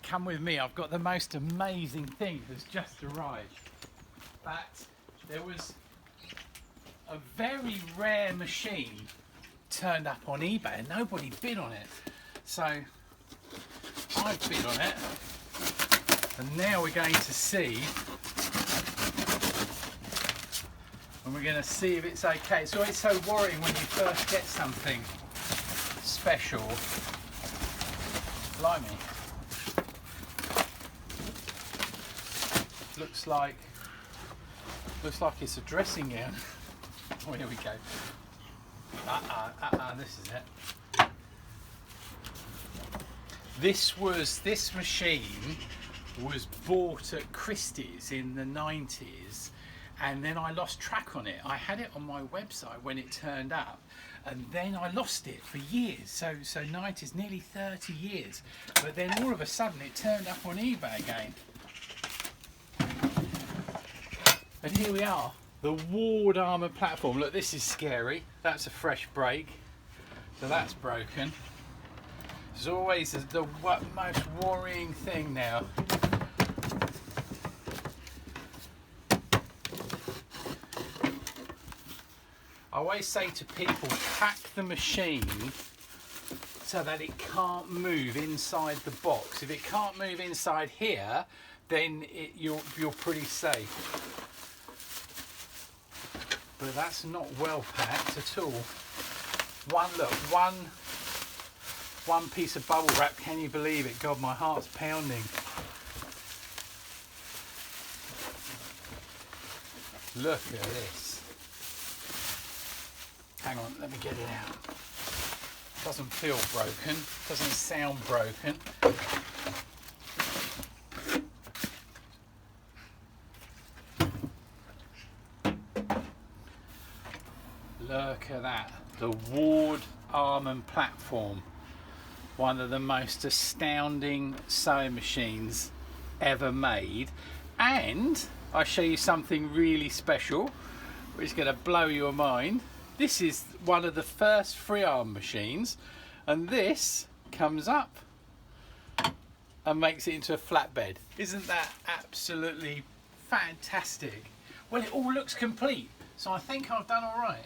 come with me. I've got the most amazing thing that's just arrived. But there was a very rare machine turned up on eBay and nobody bid on it. So I bid on it, and now we're going to see, and we're going to see if it's okay. It's always so worrying when you first get something special. Blimey. Looks like it's a dressing gown. Oh, here we go. This is it. This machine was bought at Christie's in the 90s, and then I lost track on it. I had it on my website when it turned up, and then I lost it for years. So 90s, nearly 30 years. But then all of a sudden it turned up on eBay again. And here we are, the Ward armour platform. Look, this is scary. That's a fresh break. So that's broken. It's always the most worrying thing now. I always say to people, pack the machine so that it can't move inside the box. If it can't move inside here, then you're pretty safe. But that's not well packed at all. One piece of bubble wrap, can you believe it? God, my heart's pounding. Look at this. Hang on, let me get it out. Doesn't feel broken, doesn't sound broken. Look at that, the Ward arm and platform. One of the most astounding sewing machines ever made. And I'll show you something really special, which is going to blow your mind. This is one of the first free arm machines, and this comes up and makes it into a flatbed. Isn't that absolutely fantastic? Well, it all looks complete, so I think I've done all right.